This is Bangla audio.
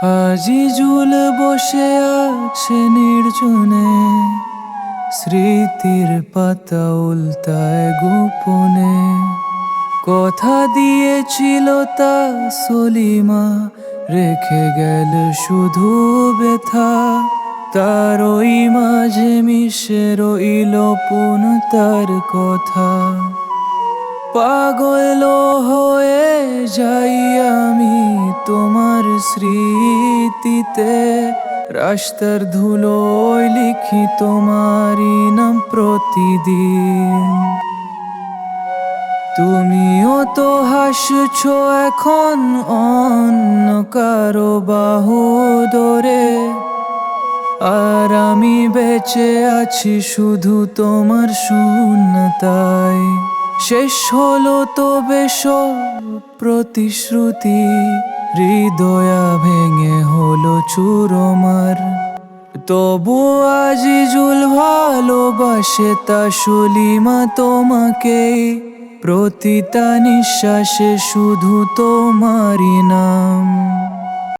আজিজুল বসে আছে নির্জনে, স্মৃতির পাতা উল্টায় গোপনে। কথা দিয়েছিল তা সলিমা, রেখে গেল শুধু ব্যথা। তার ওই মাঝে মিশে রইল পুন তার কথা। পাগল হয়ে যাই আমি তোমার স্মৃতিতে, রাস্তার ধুলোয় লিখি তোমারই নাম প্রতিদিন। তুমিও তো হাসছো এখন অন্য কারো বাহু ধরে, আর আমি বেঁচে আছি শুধু তোমার শূন্যতায়। শেষ হলো তো বেশ প্রতিশ্রুতি, হৃদয়া ভেঙে হলো চুরমার। তবু আজিজুল ভালোবাসে তা সলিমা তোমাকে, প্রতিটা নিঃশ্বাসে শুধু তোমারই নাম।